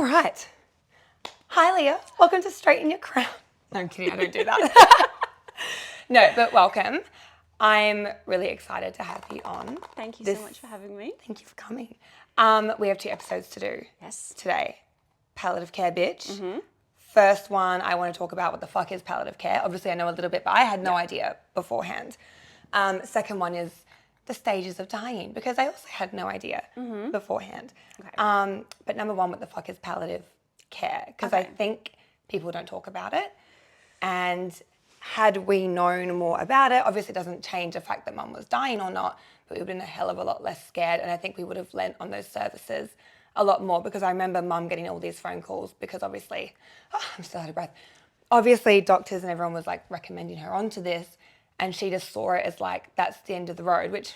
right. Hi, Leah. Welcome to Straighten Your Crown. No, I'm kidding. I don't do that. No, but welcome. I'm really excited to have you on. Thank you so much for having me. Thank you for coming. We have 2 episodes to do today. Palliative care, bitch. Mm-hmm. First one, I want to talk about what the fuck is palliative care. Obviously, I know a little bit, but I had no idea beforehand. Second one is the stages of dying, because I also had no idea beforehand. Okay. But number one, what the fuck is palliative care? Because I think people don't talk about it. And had we known more about it, obviously it doesn't change the fact that mum was dying or not, but we would have been a hell of a lot less scared. And I think we would have lent on those services a lot more, because I remember mum getting all these phone calls because obviously, I'm still out of breath. Obviously doctors and everyone was like recommending her onto this, and she just saw it as like, that's the end of the road, which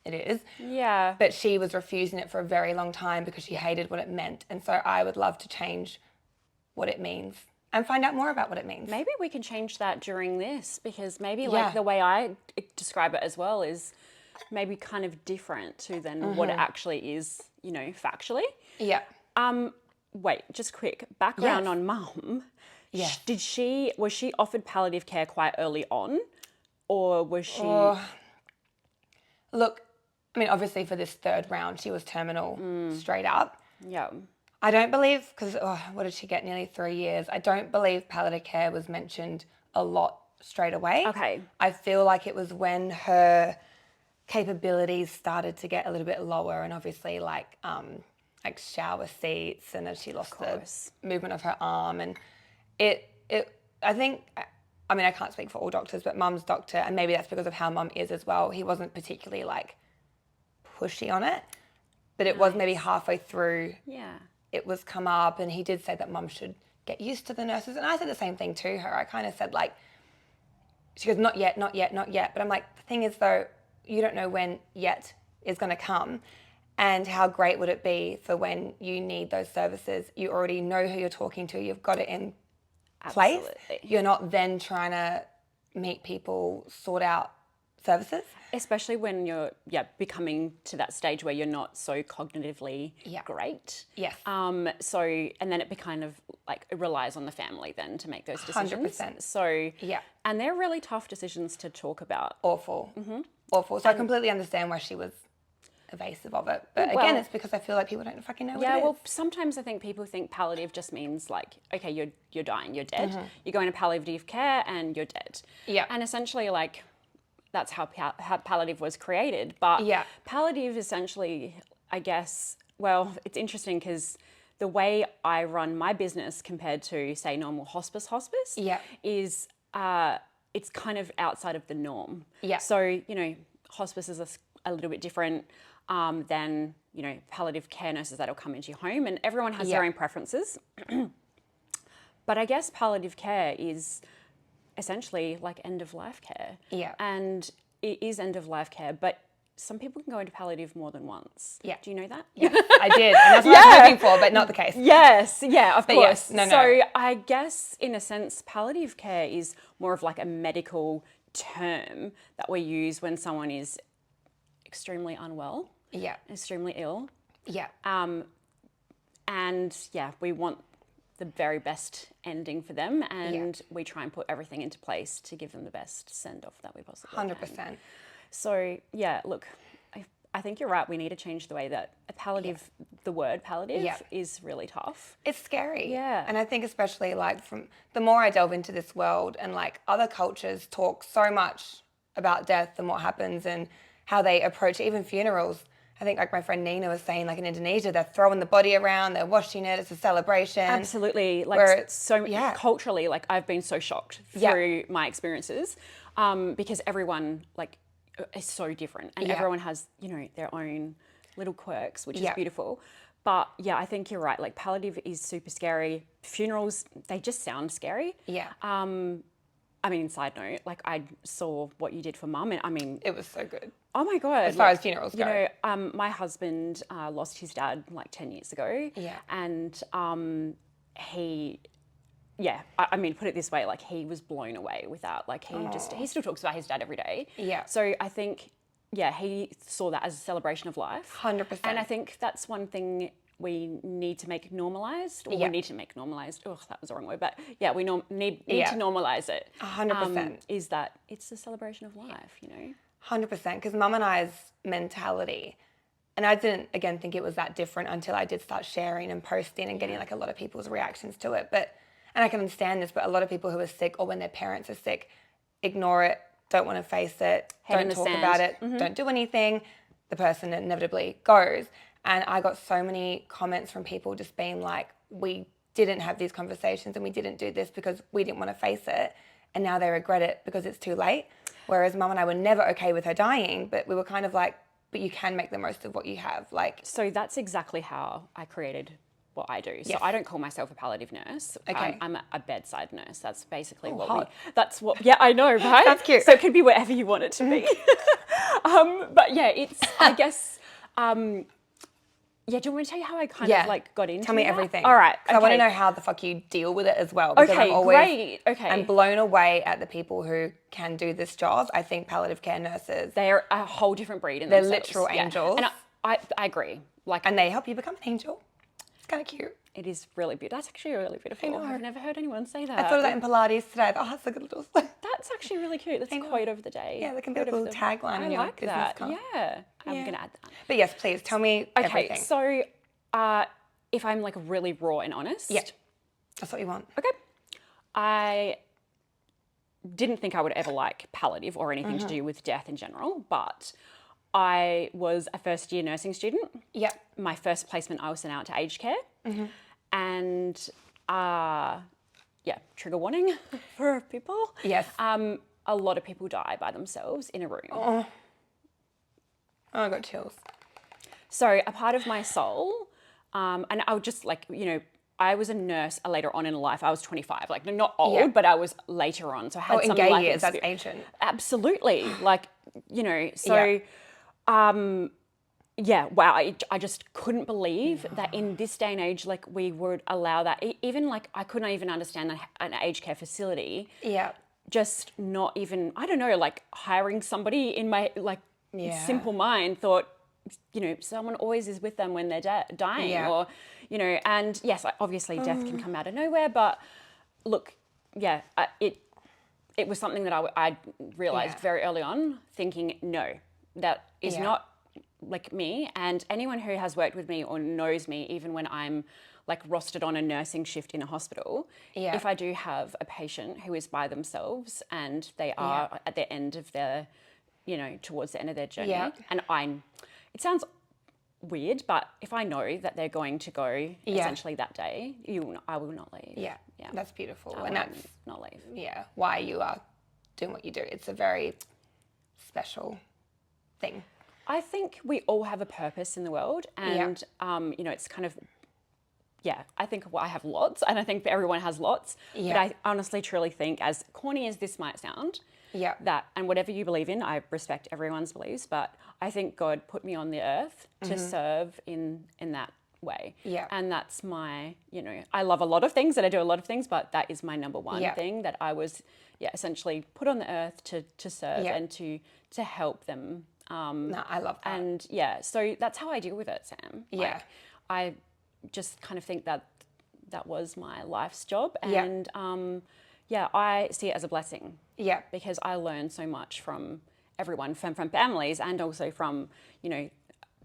it is. Yeah. But she was refusing it for a very long time because she hated what it meant. And so I would love to change what it means and find out more about what it means. Maybe we can change that during this, because maybe like the way I describe it as well is maybe kind of different to than what it actually is, you know, factually. Yeah. Wait, just quick background on mum. Yes. Was she offered palliative care quite early on, or was she? Look, I mean, obviously for this third round, she was terminal straight up. Yeah. I don't believe, because what did she get? Nearly 3 years. I don't believe palliative care was mentioned a lot straight away. Okay. I feel like it was when her capabilities started to get a little bit lower, and obviously like shower seats, and as she lost the movement of her arm, and I think, I mean, I can't speak for all doctors, but mum's doctor, and maybe that's because of how mum is as well, he wasn't particularly like pushy on it, but it was maybe halfway through. Yeah. It was come up, and he did say that mum should get used to the nurses. And I said the same thing to her. I kind of said like, she goes, not yet, not yet, not yet. But I'm like, the thing is though, you don't know when yet is going to come, and how great would it be for when you need those services, you already know who you're talking to, you've got it in place. Absolutely. You're not then trying to meet people, sort out services. Especially when you're becoming to that stage where you're not so cognitively great. Yes. So and then it kind of like it relies on the family then to make those decisions. 100%. So and they're really tough decisions to talk about. Awful. Awful. So I completely understand why she was evasive of it. But again, it's because I feel like people don't fucking know what it is. Yeah, well, sometimes I think people think palliative just means like, okay, you're dying, you're dead. You're going to palliative care and you're dead. Yeah. And essentially like that's how palliative was created. But palliative essentially, I guess, well, it's interesting because the way I run my business compared to, say, normal hospice is it's kind of outside of the norm. Yeah. So, you know, hospice is a little bit different than, you know, palliative care nurses that'll come into your home, and everyone has their own preferences. But I guess palliative care is essentially like end of life care. Yeah. And it is end of life care, but some people can go into palliative more than once. Yeah. Do you know that? Yeah, I did. And that's what I was hoping for, but not the case. Yes. Yeah, of Yes, course. no. So I guess in a sense, palliative care is more of like a medical term that we use when someone is extremely unwell. Yeah. Extremely ill. Yeah. And we want the very best ending for them, and we try and put everything into place to give them the best send-off that we possibly 100%. can. So, look, I think you're right. We need to change the way that the word palliative is really tough. It's scary. Yeah. And I think especially like from the more I delve into this world, and like other cultures talk so much about death and what happens and how they approach even funerals. I think like my friend Nina was saying, like in Indonesia, they're throwing the body around, they're washing it, it's a celebration. Absolutely. Like culturally, like I've been so shocked through my experiences because everyone like is so different, and everyone has, you know, their own little quirks, which is beautiful. But I think you're right. Like palliative is super scary. Funerals, they just sound scary. Yeah. I mean, side note, like I saw what you did for mum, and I mean, it was so good. Oh my God. As far as funerals go. You know, my husband lost his dad like 10 years ago. Yeah. And he, I mean, put it this way, like he was blown away with that. Like he still talks about his dad every day. Yeah. So I think, he saw that as a celebration of life. 100%. And I think that's one thing we need to make normalized, or we need to make normalized. Oh, that was the wrong word, but yeah, we need to normalize it. 100%. Is that it's a celebration of life, you know? 100%. Because Mum and I's mentality, and I didn't, again, think it was that different until I did start sharing and posting and getting like a lot of people's reactions to it. But, and I can understand this, but a lot of people who are sick or when their parents are sick, ignore it, don't want to face it, don't talk about it, don't do anything. The person inevitably goes. And I got so many comments from people just being like, we didn't have these conversations and we didn't do this because we didn't want to face it. And now they regret it because it's too late. Whereas Mum and I were never okay with her dying, but we were kind of like, but you can make the most of what you have. Like, so that's exactly how I created what I do. So I don't call myself a palliative nurse. Okay. I'm a bedside nurse. That's basically hot. Yeah, I know, right? That's cute. So it can be wherever you want it to be. But yeah, it's, I guess, yeah, do you want me to tell you how I kind of like got into Tell me that? everything. All right. Okay. I want to know how the fuck you deal with it as well. Because Okay, I'm always, great. Okay. I'm blown away at the people who can do this job. I think palliative care nurses, They're a whole different breed in they're themselves. literal angels. And I agree. Like, and they help you become an angel. It's kind of cute. it is really beautiful. That's actually really beautiful. I've never heard anyone say that. I thought of that in Pilates today. Oh, that's a good little... That's actually really cute. That's a quote of the day. Yeah, that can be a little tagline in your business that. card. Yeah. I'm going to add that. But yes, please, tell me everything. So if I'm like really raw and honest. Yeah, that's what you want. Okay. I didn't think I would ever like palliative or anything to do with death in general, but I was a first year nursing student. Yep. My first placement, I was sent out to aged care. And yeah, trigger warning for people. Yes. A lot of people die by themselves in a room. Oh, I got chills. So a part of my soul, and I would just like, you know, I was a nurse later on in life. I was 25, like not old, but I was later on. So I had some gay life years, that's experience. ancient. Absolutely. Like, you know, so, yeah, wow. I just couldn't believe that in this day and age, like we would allow that. Even like I couldn't even understand an aged care facility. Yeah. Just not even, I don't know, like hiring somebody in my like simple mind thought, you know, someone always is with them when they're dying or, you know, and yes, obviously death can come out of nowhere, but look, yeah, it was something that I realized very early on thinking, no, that is not like me. And anyone who has worked with me or knows me, even when I'm like rostered on a nursing shift in a hospital, if I do have a patient who is by themselves and they are at the end of their, you know, towards the end of their journey, and it sounds weird, but if I know that they're going to go essentially that day, I will not leave. Yeah, that's beautiful. And that's not leave. Yeah, why you are doing what you do. It's a very special thing. I think we all have a purpose in the world, and you know, it's kind of, I think I have lots, and I think everyone has lots. But I honestly, truly think, as corny as this might sound, that, and whatever you believe in, I respect everyone's beliefs, but I think God put me on the earth to serve in that way. Yeah. And that's my, you know, I love a lot of things and I do a lot of things, but that is my number one thing, that I was essentially put on the earth to serve and to help them. No, I love that. And so that's how I deal with it, Sam. Yeah. Like, I just kind of think that was my life's job. And I see it as a blessing. Yeah. Because I learn so much from everyone, from families and also from, you know,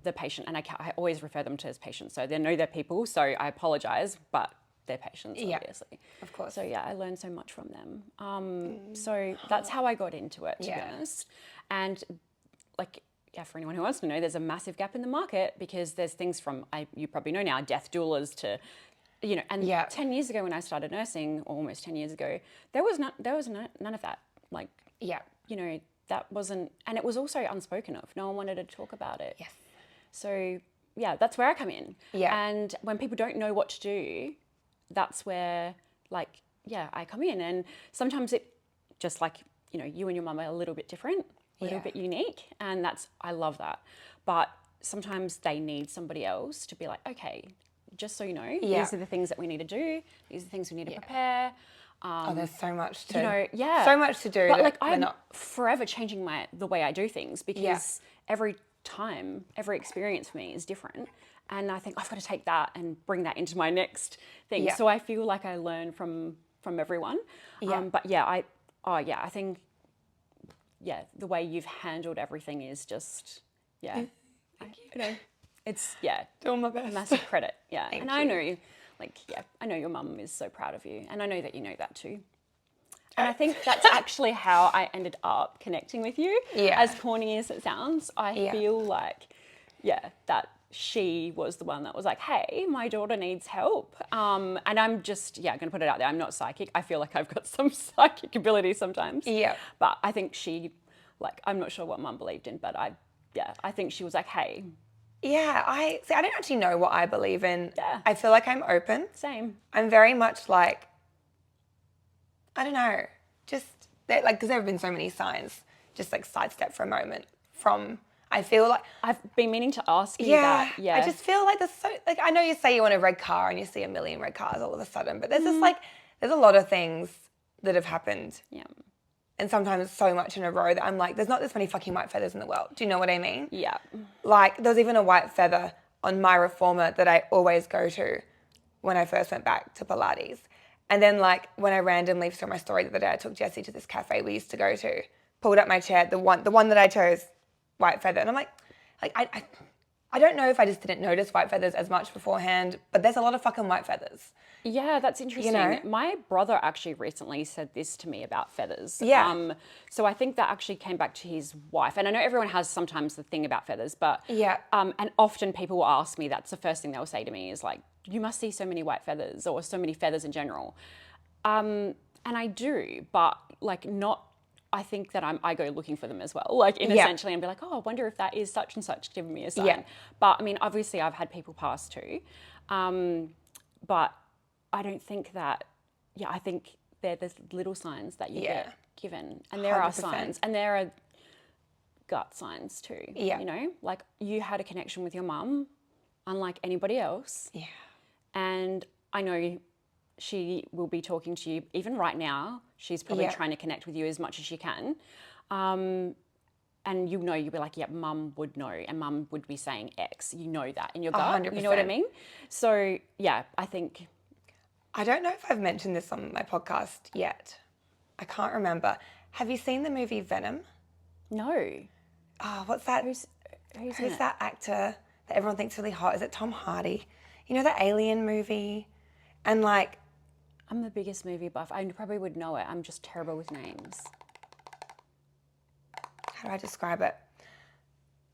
the patient. And I always refer them to as patients. So they know they're people. So I apologize, but they're patients, obviously. Of course. So I learned so much from them. So that's how I got into it, to be honest. And like, for anyone who wants to know, there's a massive gap in the market because there's things from, you probably know now, death doulas to, you know, and 10 years ago when I started nursing, or almost 10 years ago, there was none of that. Like, you know, that wasn't, and it was also unspoken of. No one wanted to talk about it. Yes. So, that's where I come in. Yeah. And when people don't know what to do, that's where, like, I come in. And sometimes it, just like, you know, you and your mum are a little bit different, a little bit unique. And I love that. But sometimes they need somebody else to be like, okay, just so you know, these are the things that we need to do. These are the things we need to prepare. There's so much to, you know, so much to do. But like, I'm forever changing the way I do things because every time, every experience for me is different. And I think I've got to take that and bring that into my next thing. Yeah. So I feel like I learn from everyone. Yeah. But yeah, I think, yeah, the way you've handled everything is just, yeah. You know, it's, yeah. Doing my best. Massive credit. Yeah. Thank and you. I know, like, yeah, I know your mum is so proud of you. And I know that you know that too. And I think that's actually how I ended up connecting with you. Yeah. As corny as it sounds, I Yeah. feel like, yeah, that she was the one that was like, hey, my daughter needs help. And I'm just, yeah, going to put it out there. I'm not psychic. I feel like I've got some psychic ability sometimes. Yeah. But I think she, like, I'm not sure what mum believed in, but I think she was like, hey. Yeah, I don't actually know what I believe in. Yeah. I feel like I'm open. Same. I'm very much like, I don't know, just, like, because there have been so many signs, just like sidestep for a moment from, I feel like. I've been meaning to ask you that. Yeah. I just feel like there's so, like, I know you say you want a red car and you see a million red cars all of a sudden, but there's just like, there's a lot of things that have happened. Yeah. And sometimes so much in a row that I'm like, there's not this many fucking white feathers in the world. Do you know what I mean? Yeah. Like, there was even a white feather on my reformer that I always go to when I first went back to Pilates. And then, like, when I randomly saw my story the other day, I took Jessie to this cafe we used to go to, pulled up my chair, the one that I chose, white feather. And I'm like I don't know if I just didn't notice white feathers as much beforehand, but there's a lot of fucking white feathers. Yeah, that's interesting. You know? My brother actually recently said this to me about feathers. Yeah. So I think that actually came back to his wife. And I know everyone has sometimes the thing about feathers, but Yeah. and often people will ask me, that's the first thing they'll say to me is like, you must see so many white feathers or so many feathers in general. And I do, but like not, I think that I go looking for them as well, like essentially and be like, oh, I wonder if that is such and such giving me a sign. Yeah. But I mean, obviously I've had people pass too. But I don't think that, I think they're the little signs that you get given. And there are 100%. signs and there are gut signs too. Yeah. You know, like you had a connection with your mum unlike anybody else. Yeah. And I know she will be talking to you even right now. She's probably trying to connect with you as much as she can. And you'll be like, yeah, mum would know and mum would be saying X. You know that in your gut. 100%. You know what I mean? So, yeah, I think... I don't know if I've mentioned this on my podcast yet. I can't remember. Have you seen the movie Venom? No. Oh, what's that? Who's that actor that everyone thinks is really hot? Is it Tom Hardy? You know the Alien movie? And like... I'm the biggest movie buff. I probably would know it. I'm just terrible with names. How do I describe it?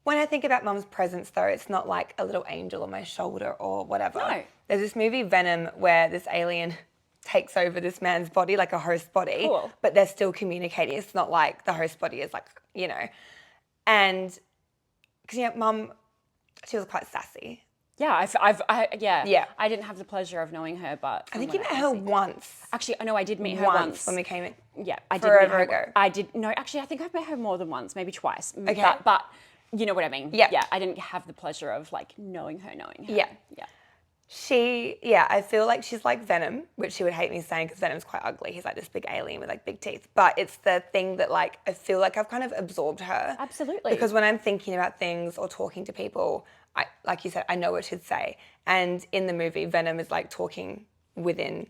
When I think about mum's presence, though, it's not like a little angel on my shoulder or whatever. No. There's this movie Venom where this alien takes over this man's body, like a host body, Cool. but they're still communicating. It's not like the host body is like, you know. And because, mum, she was quite sassy. Yeah, Yeah. I didn't have the pleasure of knowing her, but... I think you met her once. Actually, I know I did meet her once. When we came in. Yeah, I did Forever meet her. ago. I did. No, actually, I think I've met her more than once, maybe twice. Okay. But you know what I mean. Yeah. Yeah, I didn't have the pleasure of like knowing her. Yeah. Yeah. I feel like she's like Venom, which she would hate me saying because Venom's quite ugly. He's like this big alien with like big teeth. But it's the thing that like I feel like I've kind of absorbed her. Absolutely. Because when I'm thinking about things or talking to people, I, like you said, I know what she'd say. And in the movie, Venom is like talking within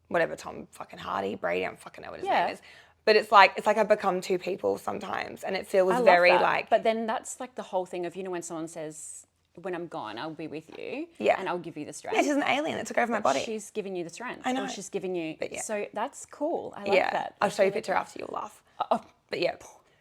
whatever Tom fucking Hardy, Brady, I don't fucking know what his name is. But it's like I've become two people sometimes, and it feels very like. But then that's like the whole thing of when someone says, "When I'm gone, I'll be with you, and I'll give you the strength." Yeah, she's an alien that took over my body. She's giving you the strength. I know. Or she's giving you. But So that's cool. I like that. I'll show you a picture after, you'll laugh. But yeah.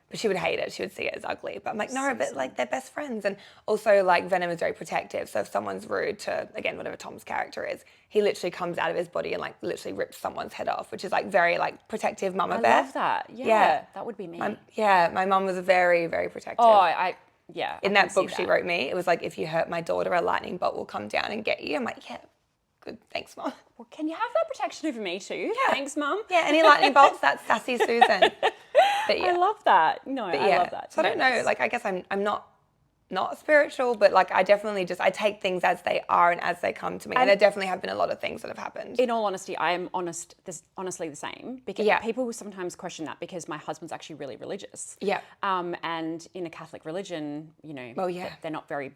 But she would hate it. She would see it as ugly. But I'm like, no, but like they're best friends. And also like Venom is very protective. So if someone's rude to, again, whatever Tom's character is, he literally comes out of his body and like literally rips someone's head off, which is like very like protective mama bear. I love that. Yeah. That would be me. My mum was very, very protective. In that book she wrote me, it was like, if you hurt my daughter, a lightning bolt will come down and get you. I'm like, yeah, good, thanks, Mum. Well, can you have that protection over me too? Yeah. Thanks, Mum. Yeah, any lightning bolts, that's sassy Susan. But yeah. I love that. No, I love that. So I don't know, like I guess I'm not spiritual, but like I definitely I take things as they are and as they come to me. And there definitely have been a lot of things that have happened. In all honesty, I am honestly the same. Because people sometimes question that because my husband's actually really religious. Yeah. And in a Catholic religion, they're not very,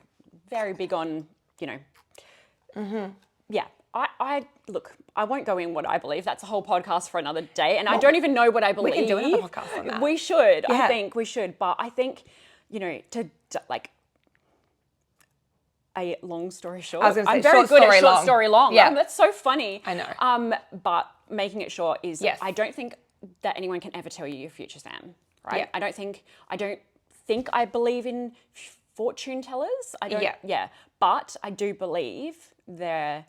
very big on you know, yeah. I look, I won't go in what I believe. That's a whole podcast for another day. And I don't even know what I believe. We can do another podcast on that. We should. Yeah. I think we should. But I think, you know, to like, a long story short, I was going to say I'm very good at short story long. Yeah. That's so funny. I know. But making it short is, yes. I don't think that anyone can ever tell you your future, Sam. Right? Yeah. I don't think I believe in fortune tellers. I don't. Yeah. But I do believe there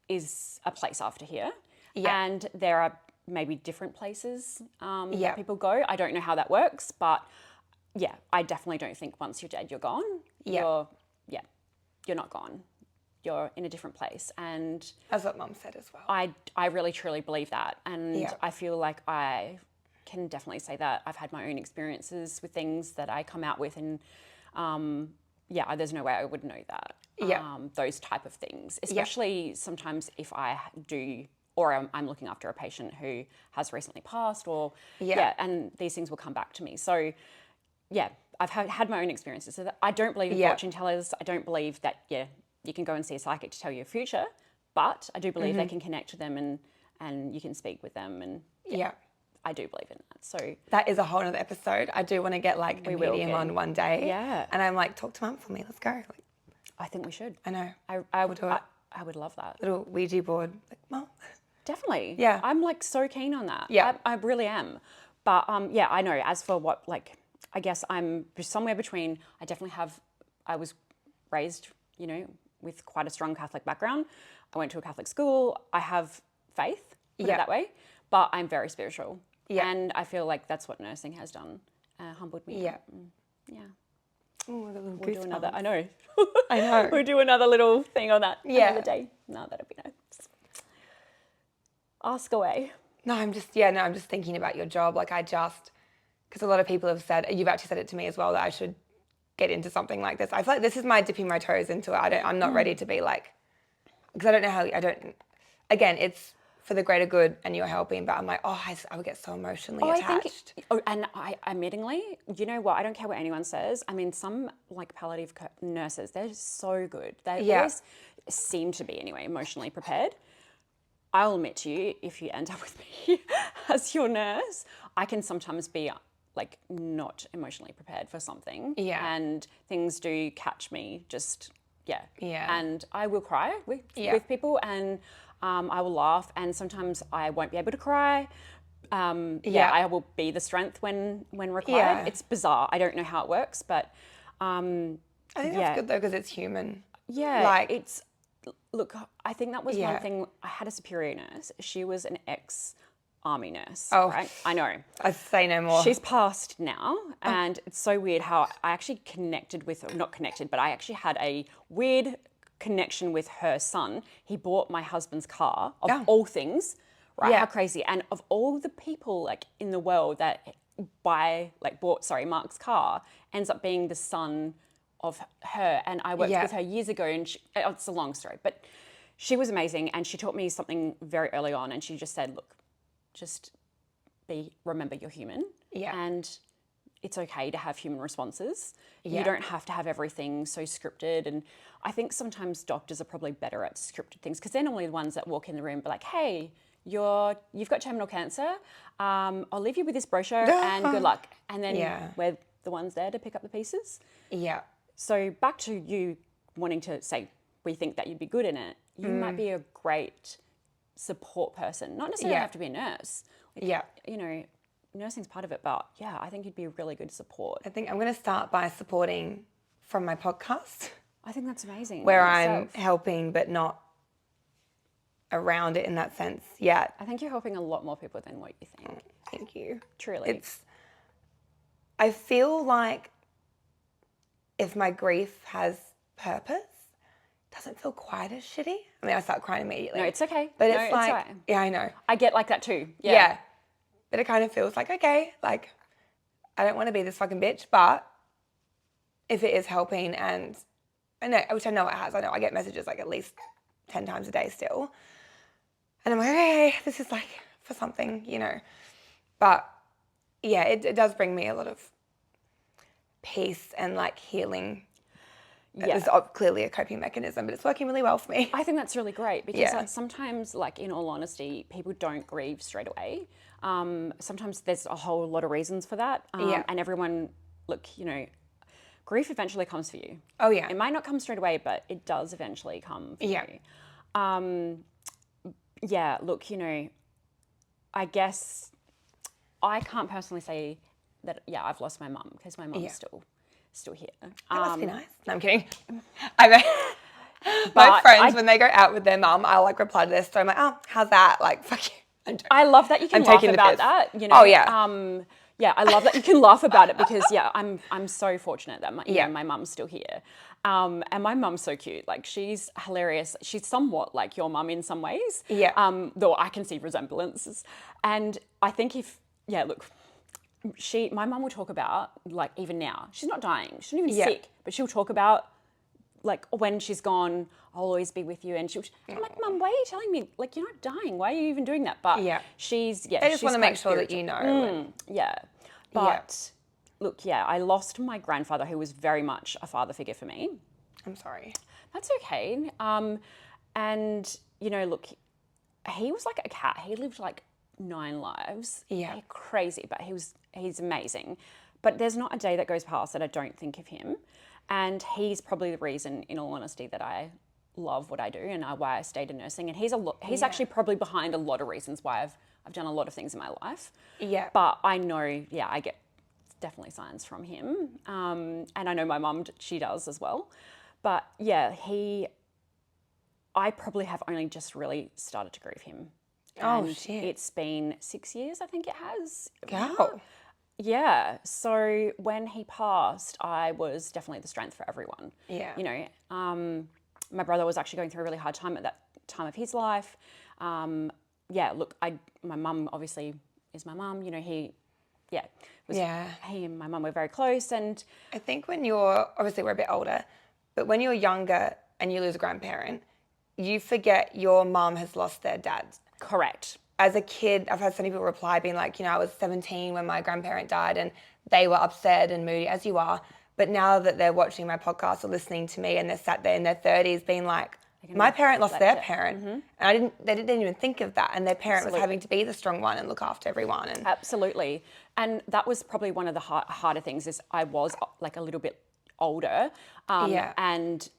is a place after here, and there are maybe different places that people go. I don't know how that works, but yeah, I definitely don't think once you're dead, you're gone. You're not gone. You're in a different place, and that's what Mum said as well. I really truly believe that, and I feel like I can definitely say that I've had my own experiences with things that I come out with, and there's no way I would know that. Those type of things, especially sometimes if I do, or I'm looking after a patient who has recently passed, or and these things will come back to me. So I've had my own experiences. So that I don't believe in fortune tellers. I don't believe that you can go and see a psychic to tell you your future, but I do believe they can connect to them and you can speak with them, and I do believe in that. So that is a whole other episode. I do want to get like a medium on one day. Yeah. And I'm like, talk to Mum for me. Let's go. Like, I think we should. I know. I would do it. I would love that. Little Ouija board. Like, Mum. Definitely. Yeah. I'm like so keen on that. Yeah. I really am. But I know. As for what, like, I guess I'm somewhere between. I was raised, you know, with quite a strong Catholic background. I went to a Catholic school. I have faith, put it that way, but I'm very spiritual. Yeah. And I feel like that's what nursing has done, humbled me. Yeah. Yeah. Oh, we'll do another, I know. I know. We'll do another little thing on that another day. No, that'd be nice. Ask away. No, I'm just thinking about your job. Like because a lot of people have said, you've actually said it to me as well, that I should get into something like this. I feel like this is my dipping my toes into it. I'm not ready to be like, because I don't know how, again, it's for the greater good and you're helping, but I'm like, I would get so emotionally attached. And admittingly, you know what, I don't care what anyone says. I mean, some like palliative nurses, they're so good. They always seem to be anyway, emotionally prepared. I'll admit to you, if you end up with me as your nurse, I can sometimes be like not emotionally prepared for something. Yeah. And things do catch me just, And I will cry with people, and I will laugh, and sometimes I won't be able to cry. I will be the strength when required. Yeah. It's bizarre. I don't know how it works, but I think that's good though, because it's human. Yeah. Like look, I think that was one thing. I had a superior nurse. She was an ex-army nurse, right? I know. I say no more. She's passed now, and it's so weird how I actually I actually had a weird connection with her son. He bought my husband's car, of all things, right? How crazy. And of all the people like in the world that bought Mark's car, ends up being the son of her. And I worked with her years ago, and it's a long story, but she was amazing, and she taught me something very early on, and she just said, look, just remember you're human, and it's okay to have human responses. You don't have to have everything so scripted. And I think sometimes doctors are probably better at scripted things, because they're normally the ones that walk in the room and be like, hey, you've got terminal cancer. I'll leave you with this brochure and good luck. And then we're the ones there to pick up the pieces. Yeah. So back to you wanting to say, we think that you'd be good in it. You might be a great support person. Not necessarily have to be a nurse. You know, nursing's part of it, but I think you'd be a really good support. I think I'm going to start by supporting from my podcast. I think that's amazing. Where I'm helping but not around it in that sense yet. I think you're helping a lot more people than what you think. Thank you. Truly. I feel like if my grief has purpose, it doesn't feel quite as shitty. I mean, I start crying immediately. No, it's okay. But it's like, right. Yeah, I know. I get like that too. Yeah. But it kind of feels like, okay, like, I don't want to be this fucking bitch, but if it is helping, and I know, which I know it has. I know I get messages like at least 10 times a day still. And I'm like, okay, this is like for something, you know. But yeah, it does bring me a lot of peace and like healing. It's clearly a coping mechanism, but it's working really well for me. I think that's really great because sometimes, like, in all honesty, people don't grieve straight away. Sometimes there's a whole lot of reasons for that. And everyone, look, grief eventually comes for you. Oh, yeah. It might not come straight away, but it does eventually come for you. Look, I guess I can't personally say that, I've lost my mum because my mum's still here. That must be nice. No, I'm kidding. My friends, when they go out with their mum, I'll like reply to their story. I'm like, oh, how's that? Like, fuck you. I love that you can laugh about that. Oh, yeah. I love that you can laugh about it because, I'm so fortunate that my mum's still here. And my mum's so cute. Like, she's hilarious. She's somewhat like your mum in some ways. Yeah. Though I can see resemblances. And I think my mum will talk about, like, even now, she's not dying. She's not even sick, but she'll talk about, like, when she's gone, I'll always be with you. And I'm like, Mum, why are you telling me, like, you're not dying? Why are you even doing that? But they she's just want to make sure that you know. But look, I lost my grandfather, who was very much a father figure for me. I'm sorry. That's okay. And, look, he was like a cat. He lived like 9 lives. Yeah. Crazy, but he's amazing. But there's not a day that goes past that I don't think of him. And he's probably the reason, in all honesty, that I love what I do and why I stayed in nursing. And he's actually probably behind a lot of reasons why I've done a lot of things in my life. Yeah. But I know, I get definitely signs from him. And I know my mum, she does as well. But I probably have only just really started to grieve him. And shit. It's been 6 years, I think it has. Go. Yeah. So when he passed, I was definitely the strength for everyone. Yeah. My brother was actually going through a really hard time at that time of his life. Look, my mum obviously is my mum. He and my mum were very close. And I think when obviously we're a bit older, but when you're younger and you lose a grandparent, you forget your mum has lost their dad. Correct. As a kid, I've had so many people reply being like, I was 17 when my grandparent died and they were upset and moody, as you are. But now that they're watching my podcast or listening to me and they're sat there in their 30s being like, my parent lost their parent. Mm-hmm. And they didn't even think of that. And their parent was having to be the strong one and look after everyone. Absolutely. And that was probably one of the harder things is I was like a little bit older. And,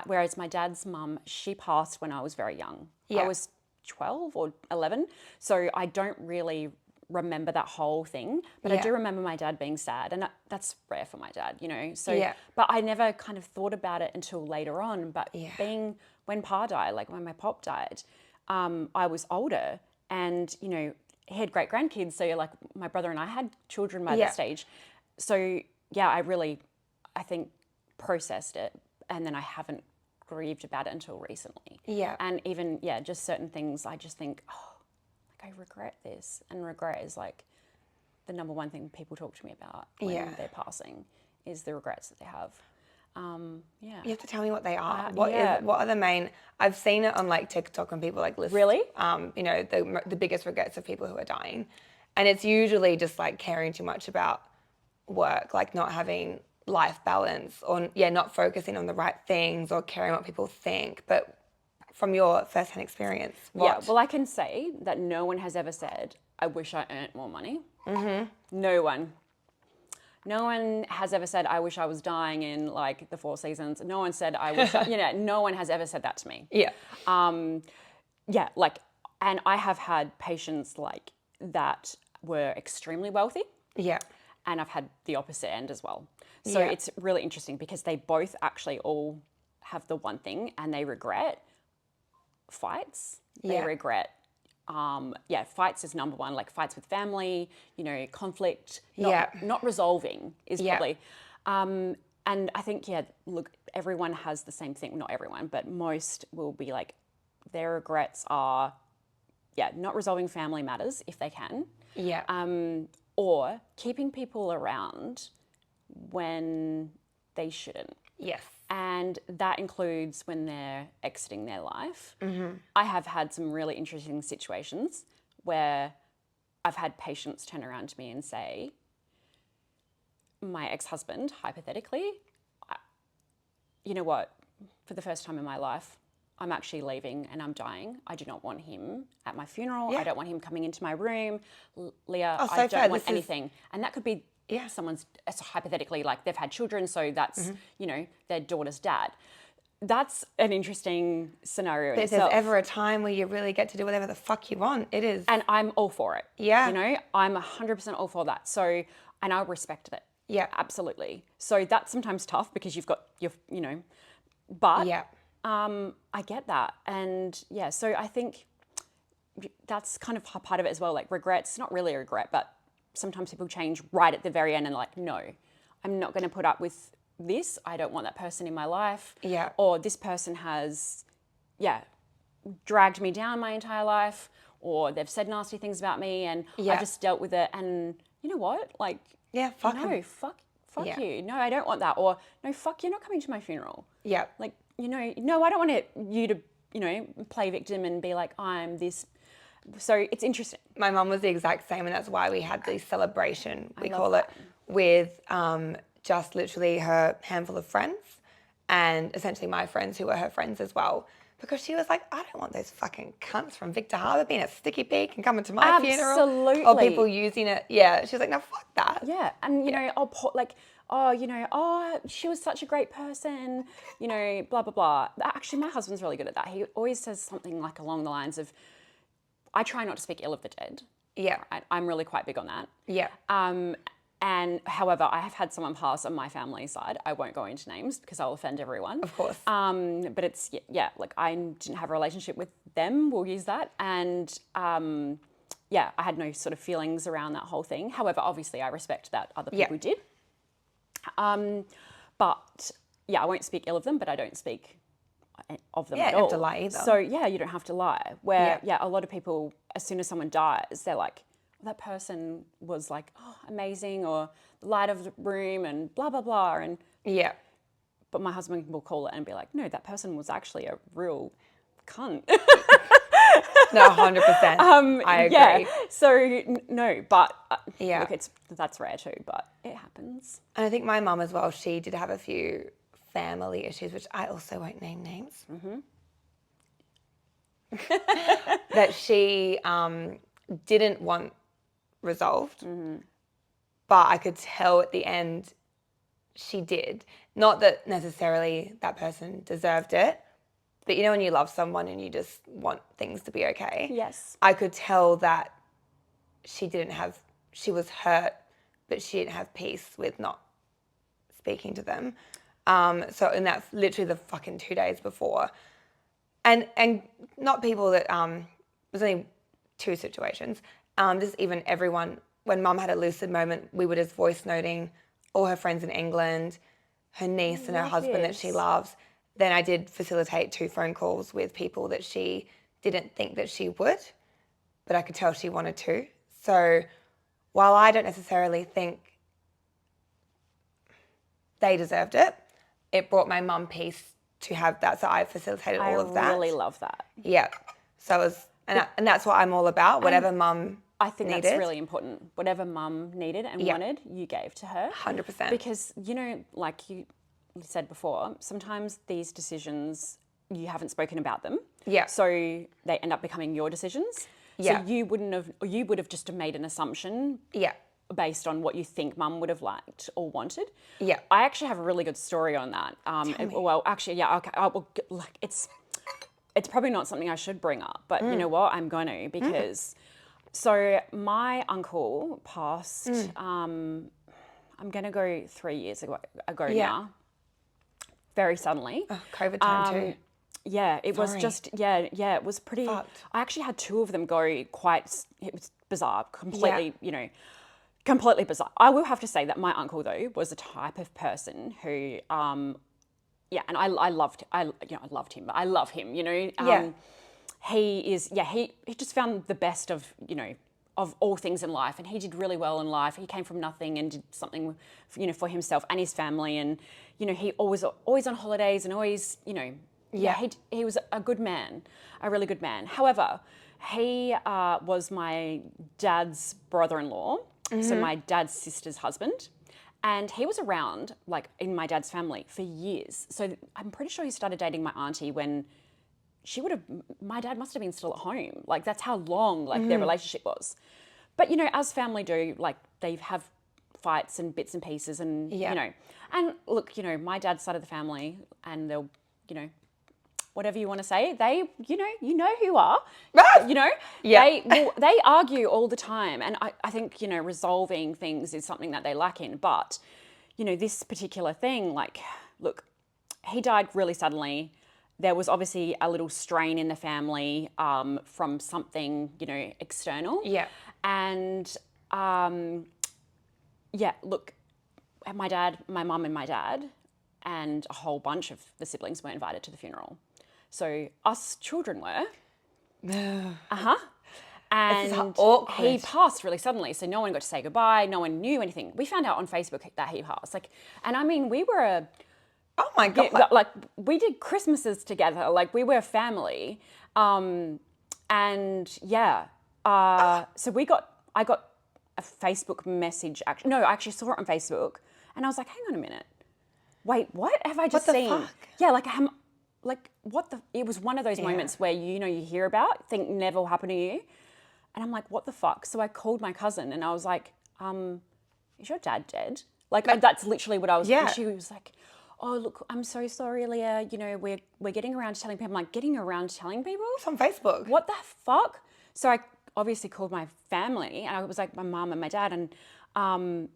whereas my dad's mum, she passed when I was very young. I was 12 or 11. So I don't really remember that whole thing, but I do remember my dad being sad, and that's rare for my dad, So, but I never kind of thought about it until later on. But when Pa died, like when my pop died, I was older, and he had great grandkids. So like my brother and I had children by that stage. So I think processed it, and then I haven't grieved about it until recently. Yeah. And even just certain things, I just think, I regret this, and regret is like the number one thing people talk to me about when they're passing is the regrets that they have. You have to tell me what they are. What are the main? I've seen it on like TikTok when people like list. Really? The biggest regrets of people who are dying, and it's usually just like caring too much about work, like not having life balance, or not focusing on the right things, or caring what people think. But from your first-hand experience, what? Well, I can say that no one has ever said, I wish I earned more money. Mm-hmm. No one. No one has ever said, I wish I was dying in like the Four Seasons. No one said, I wish, no one has ever said that to me. Yeah. And I have had patients like that were extremely wealthy. Yeah. And I've had the opposite end as well. So it's really interesting because they both actually all have the one thing, and they regret fights. They regret, fights is number one, like fights with family, conflict, not resolving is probably, and I think, look, everyone has the same thing. Not everyone, but most will be like, their regrets are, not resolving family matters if they can. Yeah. Or keeping people around when they shouldn't. Yes. And that includes when they're exiting their life. Mm-hmm. I have had some really interesting situations where I've had patients turn around to me and say, my ex-husband, hypothetically, you know what, for the first time in my life, I'm actually leaving and I'm dying. I do not want him at my funeral. I don't want him coming into my room. Leah, I don't want anything. And that could be someone's, so hypothetically, like they've had children, so that's, you know, their daughter's dad. That's an interesting scenario in itself. If there's ever a time where you really get to do whatever the fuck you want, it is. And I'm all for it. Yeah. You know, I'm 100% all for that. So, and I respect that. Yeah. Absolutely. So that's sometimes tough because you've got your, you know, but I get that. And yeah, so I think that's kind of part of it as well. Like regrets, not really a regret, but sometimes people change right at the very end and like, no, I'm not going to put up with this. I don't want that person in my life. Yeah. Or this person has, dragged me down my entire life, or they've said nasty things about me and I just dealt with it. And you know what? Like, fuck fuck you. No, I don't want that. Or no, fuck, you're not coming to my funeral. Yeah. Like, you know, no, I don't want you to, you know, play victim and be like, I'm this. So it's interesting. My mum was the exact same, and that's why we had the celebration, we call it, with just literally her handful of friends and essentially my friends who were her friends as well. Because she was like, I don't want those fucking cunts from Victor Harbour being a sticky peak and coming to my funeral. Absolutely. Or people using it. Yeah. She was like, no, fuck that. Yeah. And, you know, she was such a great person, you know, blah, blah, blah. Actually, my husband's really good at that. He always says something like along the lines of, I try not to speak ill of the dead. Yeah. I'm really quite big on that. Yeah. And however, I have had someone pass on my family side. I won't go into names because I'll offend everyone. Of course. But it's, like I didn't have a relationship with them. We'll use that. And I had no sort of feelings around that whole thing. However, obviously I respect that other people did. But I won't speak ill of them, but I don't speak of them at all. You don't have to lie either. So you don't have to lie. Where, a lot of people, as soon as someone dies, they're like, that person was like, oh, amazing, or the light of the room and blah, blah, blah. And but my husband will call it and be like, no, that person was actually a real cunt. No, 100%. I agree. Yeah. So no, but look, that's rare too, but it happens. And I think my mum as well, she did have a few family issues, which I also won't name names. That she didn't want resolved, but I could tell at the end she did. Not that necessarily that person deserved it, but you know when you love someone and you just want things to be okay? Yes. I could tell that she was hurt, but she didn't have peace with not speaking to them. And that's literally the fucking 2 days before. And not people that, there's only two situations. Just even everyone, when mum had a lucid moment, we were just voice noting all her friends in England, her niece and her husband that she loves. Then I did facilitate 2 phone calls with people that she didn't think that she would, but I could tell she wanted to. So while I don't necessarily think they deserved it, it brought my mum peace to have that. So I facilitated all of that. I really love that. Yeah. So it was, and that's what I'm all about. Whatever mum I think needed. That's really important. Whatever mum needed and wanted, you gave to her. 100%. Because, you know, like you said before, sometimes these decisions, you haven't spoken about them. Yeah. So they end up becoming your decisions. Yeah. So you would have just made an assumption. Yeah. Based on what you think mum would have liked or wanted. Yeah. I actually have a really good story on that. Well, actually, okay. It's probably not something I should bring up, but you know what? I'm going to because... So my uncle passed, I'm going to go 3 years ago now, very suddenly. Oh, COVID time too. Yeah, it was just, it was pretty, Fucked. I actually had 2 of them go it was bizarre, completely, completely bizarre. I will have to say that my uncle though was the type of person who, and I loved him, but I love him, He just found the best of, of all things in life, and he did really well in life. He came from nothing and did something, for himself and his family, and, he always on holidays and always, he was a good man, a really good man. However, he was my dad's brother-in-law, so my dad's sister's husband, And he was around, like, in my dad's family for years. So I'm pretty sure he started dating my auntie when my dad must have been still at home. Like, that's how long, like, their relationship was. But, you know, as family do, like, they have fights and bits and pieces and, you know. And look, you know, my dad's side of the family, and they'll, you know, whatever you want to say, they, you know who you are, you know, they argue all the time. And I think, you know, resolving things is something that they lack in. But, you know, this particular thing, like, look, he died really suddenly. There was obviously a little strain in the family from something, you know, external. Yeah. And, look, my dad, my mum and my dad and a whole bunch of the siblings were invited to the funeral. So us children were. And he passed really suddenly. So no one got to say goodbye. No one knew anything. We found out on Facebook that he passed. Like, and I mean, we were oh my God. Like, we did Christmases together. Like, we were family. So I got a Facebook message. I actually saw it on Facebook. And I was like, hang on a minute. Wait, what have I just seen? Fuck? Yeah, it was one of those moments where, you know, you hear about, think never will happen to you. And I'm like, what the fuck? So I called my cousin and I was like, is your dad dead? Like, that's literally what I was, and she was like, oh, look, I'm so sorry, Leah. You know, we're getting around to telling people. I'm like, getting around to telling people? It's on Facebook. What the fuck? So I obviously called my family, and I was like my mum and my dad, and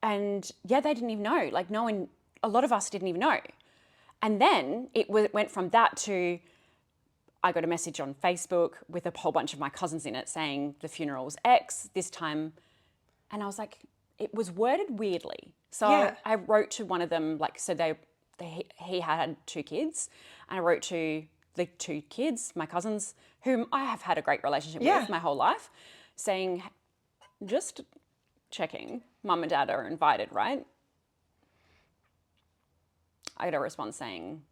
they didn't even know. Like, no one, a lot of us didn't even know. And then it went from that to, I got a message on Facebook with a whole bunch of my cousins in it saying the funeral's X this time. And I was like, it was worded weirdly. So I wrote to one of them, like, so he had 2 kids, and I wrote to the 2 kids, my cousins, whom I have had a great relationship with my whole life, saying, just checking, mum and dad are invited, right? I got a response saying,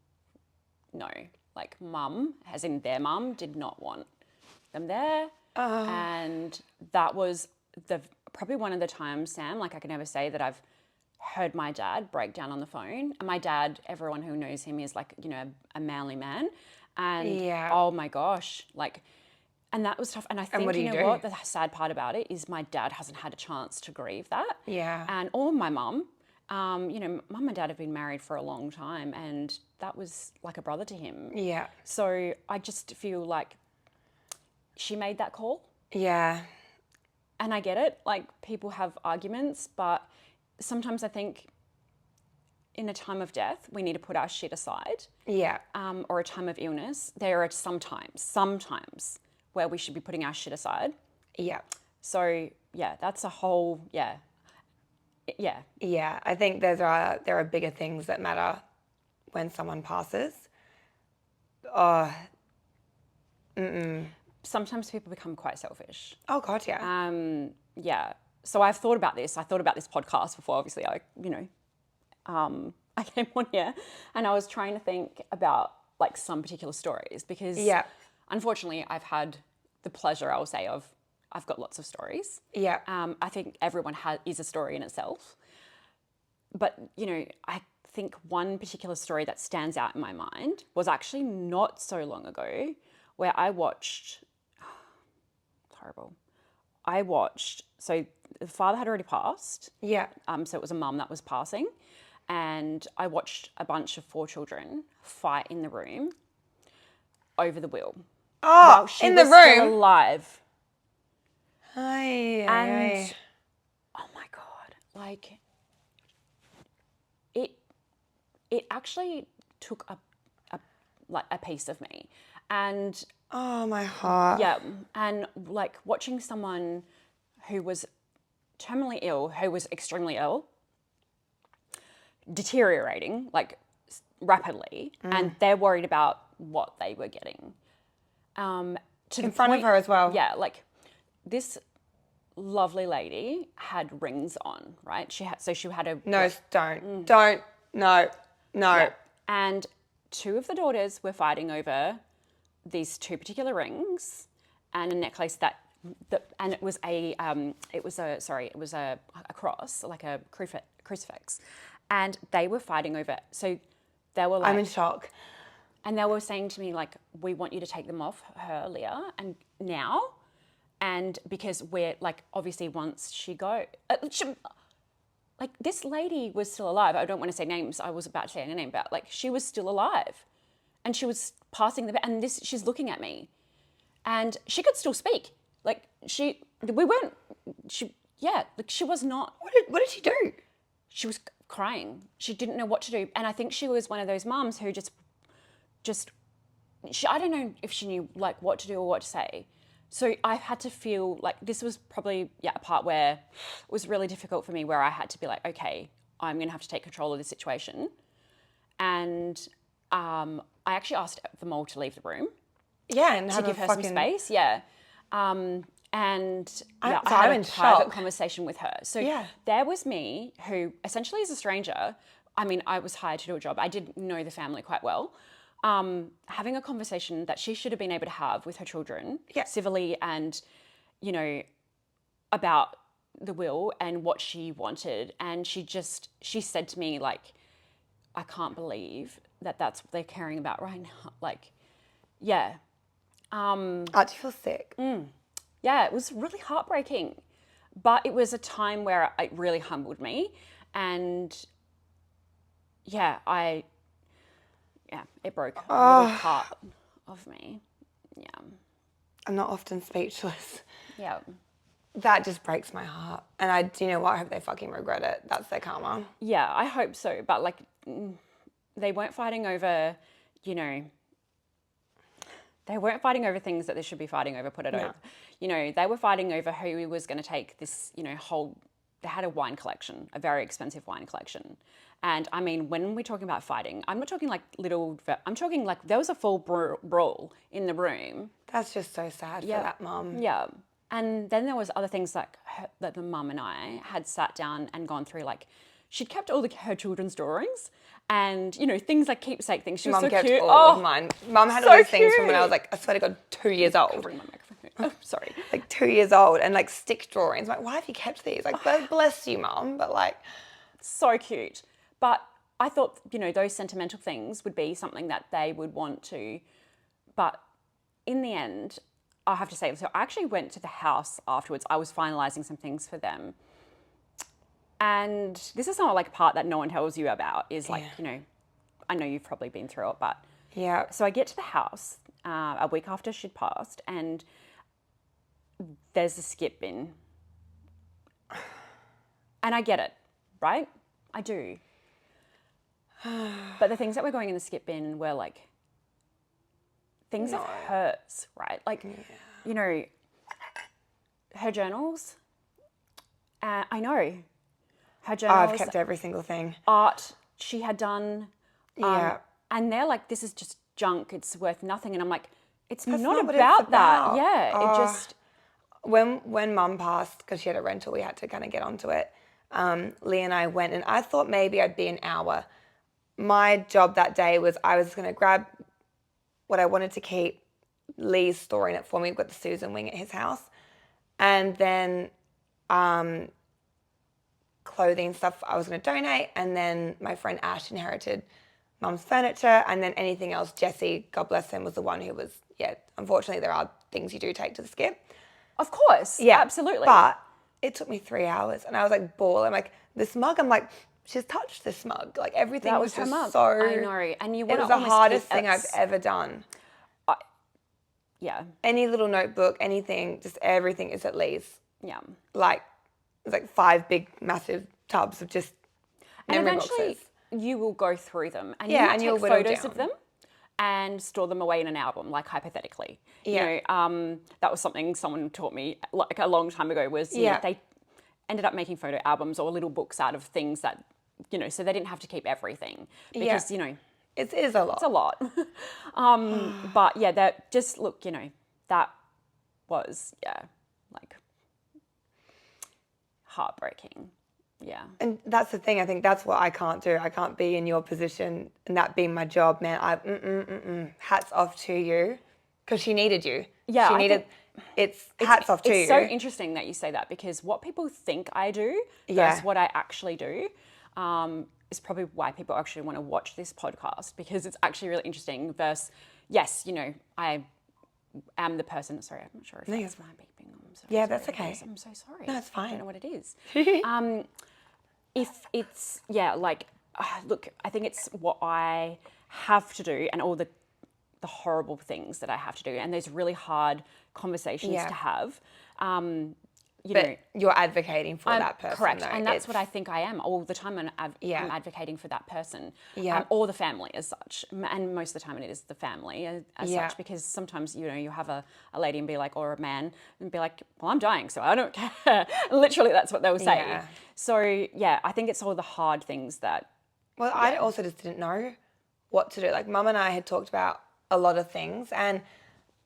no, like, mum, as in their mum, did not want them there. And that was probably one of the times, Sam, like, I can never say that I've heard my dad break down on the phone. And my dad, everyone who knows him, is like, you know, a manly man. And oh my gosh, like, and that was tough. And I think, what the sad part about it is my dad hasn't had a chance to grieve that. Yeah. Or my mum. You know, mum and dad have been married for a long time, and that was like a brother to him. Yeah. So I just feel like she made that call. Yeah. And I get it. Like, people have arguments, but sometimes I think in a time of death, we need to put our shit aside. Yeah. Or a time of illness. There are sometimes where we should be putting our shit aside. Yeah. So, yeah, that's a whole, yeah. Yeah, I think there are bigger things that matter when someone passes. Sometimes people become quite selfish. Oh God, yeah. Yeah. So I've thought about this. I thought about this podcast before, obviously, I came on here, and I was trying to think about, like, some particular stories because unfortunately I've had the pleasure, I will say, of I've got lots of stories. Yeah. I think everyone is a story in itself. But, you know, I think one particular story that stands out in my mind was actually not so long ago where I watched, horrible. So the father had already passed. Yeah. So it was a mum that was passing. And I watched a bunch of 4 children fight in the room over the will. Oh, while she in the room? Still alive. And oh my God, like, it actually took a piece of me. And oh, my heart. Yeah. And, like, watching someone who was terminally ill, who was extremely ill, deteriorating, like, rapidly, and they're worried about what they were getting. In front of her as well. Yeah, like, this lovely lady had rings on, right? She had a... No, don't. No. Yeah. And 2 of the daughters were fighting over these 2 particular rings and a necklace that and it was a cross, like a crucifix, and they were fighting over. So they were like, I'm in shock. And they were saying to me like, we want you to take them off her, Leah, and now, and because we're like, obviously once she like this lady was still alive. I don't want to say names. I was about to say her name, but like she was still alive, and she was passing and she's looking at me, and she could still speak. Like she was not. What did she do? She was crying. She didn't know what to do, and I think she was one of those mums who I don't know if she knew like what to do or what to say. So I had to feel like this was probably a part where it was really difficult for me, where I had to be like, okay, I'm going to have to take control of this situation. And I actually asked them all to leave the room. Yeah, and to give her some space. Yeah. I had a private conversation with her. So there was me, who essentially is a stranger. I mean, I was hired to do a job. I did know the family quite well. Having a conversation that she should have been able to have with her children civilly, and, about the will and what she wanted. And she said to me, like, I can't believe that that's what they're caring about right now. Like, yeah. I do feel sick. Yeah, it was really heartbreaking. But it was a time where it really humbled me. And it broke a little part of me. Yeah. I'm not often speechless. Yeah. That just breaks my heart. And do you know what? I hope they fucking regret it. That's their karma. Yeah, I hope so. But like, they weren't fighting over, they weren't fighting over things that they should be fighting over, over. They were fighting over who was going to take this, they had a wine collection, a very expensive wine collection. And I mean, when we're talking about fighting, I'm not talking like I'm talking like there was a full brawl in the room. That's just so sad for that mum. Yeah. And then there was other things like that the mum and I had sat down and gone through, like she'd kept all her children's drawings and, things like keepsake things. She was Mum so kept cute. all of mine. Mum had all these things from when I was like, I swear to God, 2 years old. Covering my microphone. Oh, sorry. Like 2 years old, and like stick drawings. I'm like, why have you kept these? Like, bless you, Mum. But like, so cute. But I thought, those sentimental things would be something that they would want to. But in the end, I have to say, so I actually went to the house afterwards. I was finalising some things for them. And this is not like a part that no one tells you about, is like, I know you've probably been through it, but. Yeah. So I get to the house a week after she'd passed, and there's a skip bin. And I get it, right? I do. But the things that were going in the skip bin were like things of hers, right? Like, her journals. I know. Her journals. I've kept every single thing. Art she had done. Yeah. And they're like, this is just junk. It's worth nothing. And I'm like, it's That's not what about it's that. about. Yeah. It just. When Mum passed, because she had a rental, we had to kind of get onto it. Leah and I went, and I thought maybe I'd be an hour. My job that day was I was going to grab what I wanted to keep. Lee's storing it for me. We've got the Susan wing at his house. And then clothing stuff I was going to donate. And then my friend Ash inherited Mum's furniture. And then anything else, Jesse, God bless him, was the one who was, unfortunately there are things you do take to the skip. Of course. Yeah, absolutely. But it took me 3 hours, and I was like, ball. I'm like, this mug, I'm like, she's touched this mug. Like, everything was just so. I know. And you want it was the hardest thing I've ever done. Yeah. Any little notebook, anything, just everything is at Lee's. Yeah. Like, it's like 5 big, massive tubs of just memory eventually boxes. You will go through them, and you might take photos of them and store them away in an album, like hypothetically. Yeah. That was something someone taught me like a long time ago, was they ended up making photo albums or little books out of things that, so they didn't have to keep everything because, it is a lot. It's a lot. But yeah, that just look, that was, like heartbreaking. Yeah. And that's the thing. I think that's what I can't do. I can't be in your position and that being my job, man. Hats off to you, because she needed you. Yeah. She needed it's hats off to you. It's so interesting that you say that, because what people think I do versus what I actually do is probably why people actually want to watch this podcast, because it's actually really interesting versus, yes, I am the person, sorry, I'm not sure if that's my beeping. I'm so sorry. That's okay. I'm so sorry. No, it's fine. I don't know what it is. If it's, look, I think it's what I have to do and all the horrible things that I have to do and those really hard conversations to have. But you're advocating for that person. Correct. Though. And that's what I think I am all the time. I'm advocating for that person or the family as such. And most of the time it is the family as such, because sometimes, you have a lady and be like, or a man and be like, well, I'm dying, so I don't care. Literally, that's what they will say. Yeah. So, I think it's all the hard things that... Well, I also just didn't know what to do. Like, Mum and I had talked about a lot of things. And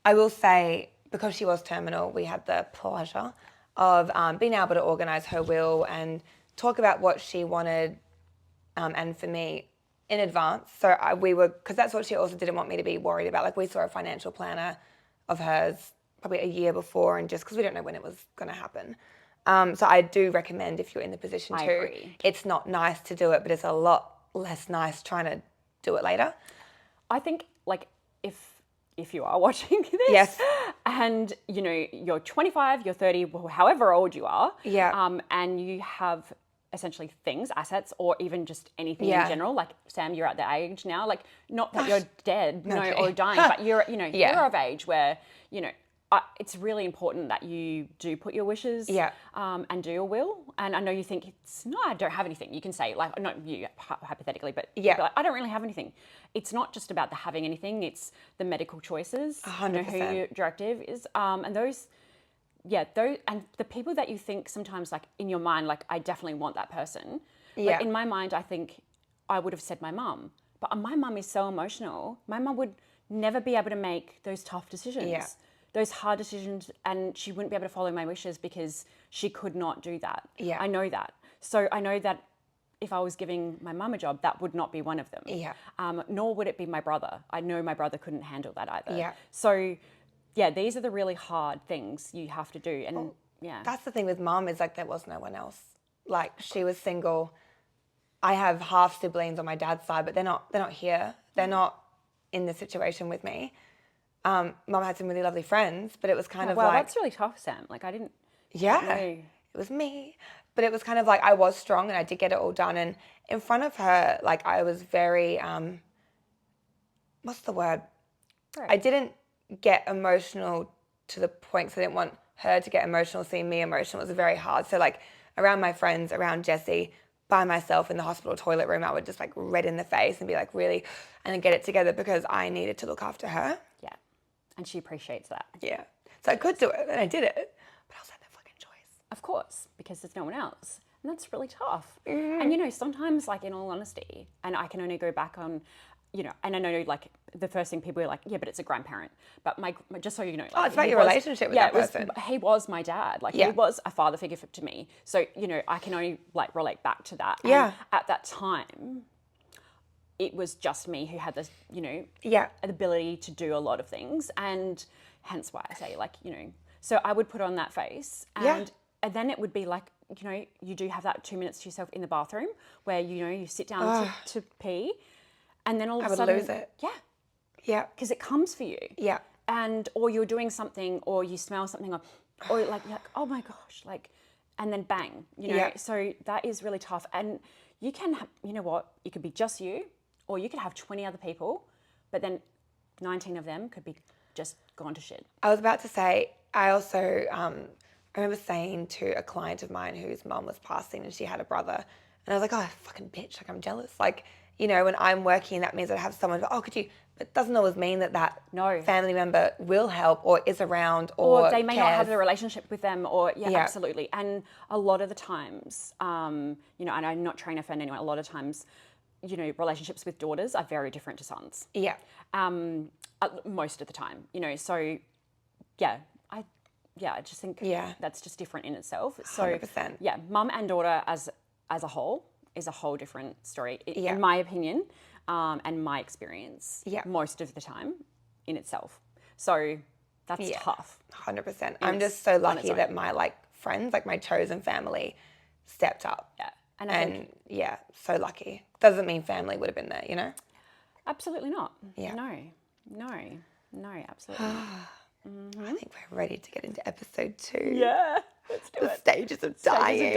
I will say, because she was terminal, we had the pleasure of being able to organise her will and talk about what she wanted and for me in advance. So because that's what she also didn't want me to be worried about. Like, we saw a financial planner of hers probably a year before, and just because we don't know when it was going to happen. So I do recommend, if you're in the position I agree. It's not nice to do it, but it's a lot less nice trying to do it later. I think, like, if you are watching this, yes, and you're 25, you're 30, however old you are, and you have essentially things, assets, or even just anything in general. Like, Sam, you're at the age now, like, not that you're dead, or dying, but you're you're of age where it's really important that you do put your wishes and do your will. And I know you think I don't have anything. You can say, like, not you hypothetically, but like, I don't really have anything. It's not just about the having anything. It's the medical choices, 100%. Who your directive is, and those, and the people that you think sometimes, like, in your mind, like, I definitely want that person. Like, in my mind, I think I would have said my mum, but my mum is so emotional. My mum would never be able to make those tough decisions. Those hard decisions, and she wouldn't be able to follow my wishes because she could not do that. I know that. So I know that if I was giving my mum a job, that would not be one of them. Nor would it be my brother. I know my brother couldn't handle that either. So, these are the really hard things you have to do. And that's the thing with Mum, is like, there was no one else. Like, she was single. I have half siblings on my dad's side, but they're not here. They're not in the situation with me. Mum had some really lovely friends, but it was kind of like... Well, that's really tough, Sam. Like, I didn't... It was me. But it was kind of like, I was strong and I did get it all done. And in front of her, like, I was very... what's the word? Right. I didn't get emotional to the point, because I didn't want her to get emotional, seeing me emotional. It was very hard. So, like, around my friends, around Jessie, by myself in the hospital toilet room, I would just, like, red in the face and be like, really... And then get it together, because I needed to look after her. Yeah. And she appreciates that. Yeah. So I could do it, and I did it. But I was like, no fucking choice. Of course, because there's no one else. And that's really tough. And, sometimes, like, in all honesty, and I can only go back on, and I know, like, the first thing people are like, yeah, but it's a grandparent. But my just so you know. Like, it's about your relationship with that person. He was my dad. Like, he was a father figure to me. So, I can only, like, relate back to that. And at that time... it was just me who had this, ability to do a lot of things, and hence why I say, like, so I would put on that face, and then it would be like, you do have that 2 minutes to yourself in the bathroom where, you sit down to pee, and then all of a sudden... I would lose it. Yeah. Because it comes for you. Yeah. Or you're doing something, or you smell something, or like, you're like, oh my gosh, like, and then bang, So that is really tough. And you can, it could be just you, or you could have 20 other people, but then 19 of them could be just gone to shit. I was about to say, I also, I remember saying to a client of mine whose mum was passing and she had a brother, and I was like, oh, fucking bitch, like, I'm jealous. Like, when I'm working, that means I have someone, could you, but it doesn't always mean that family member will help or is around or they may cares. not have a relationship with them, or, absolutely. And a lot of the times, and I'm not trying to offend anyone, a lot of times, relationships with daughters are very different to sons. Yeah. Most of the time, so, I just think that's just different in itself. So, 100%. Mum and daughter as a whole is a whole different story, in my opinion, and my experience, most of the time in itself. So, That's tough. 100%. I'm just so lucky that my like friends, like my chosen family, stepped up. Yeah. And yeah, so lucky. Doesn't mean family would have been there, you know? Absolutely not. Yeah. No, absolutely not. I think we're ready to get into episode 2. Yeah, let's do it. The stages of dying.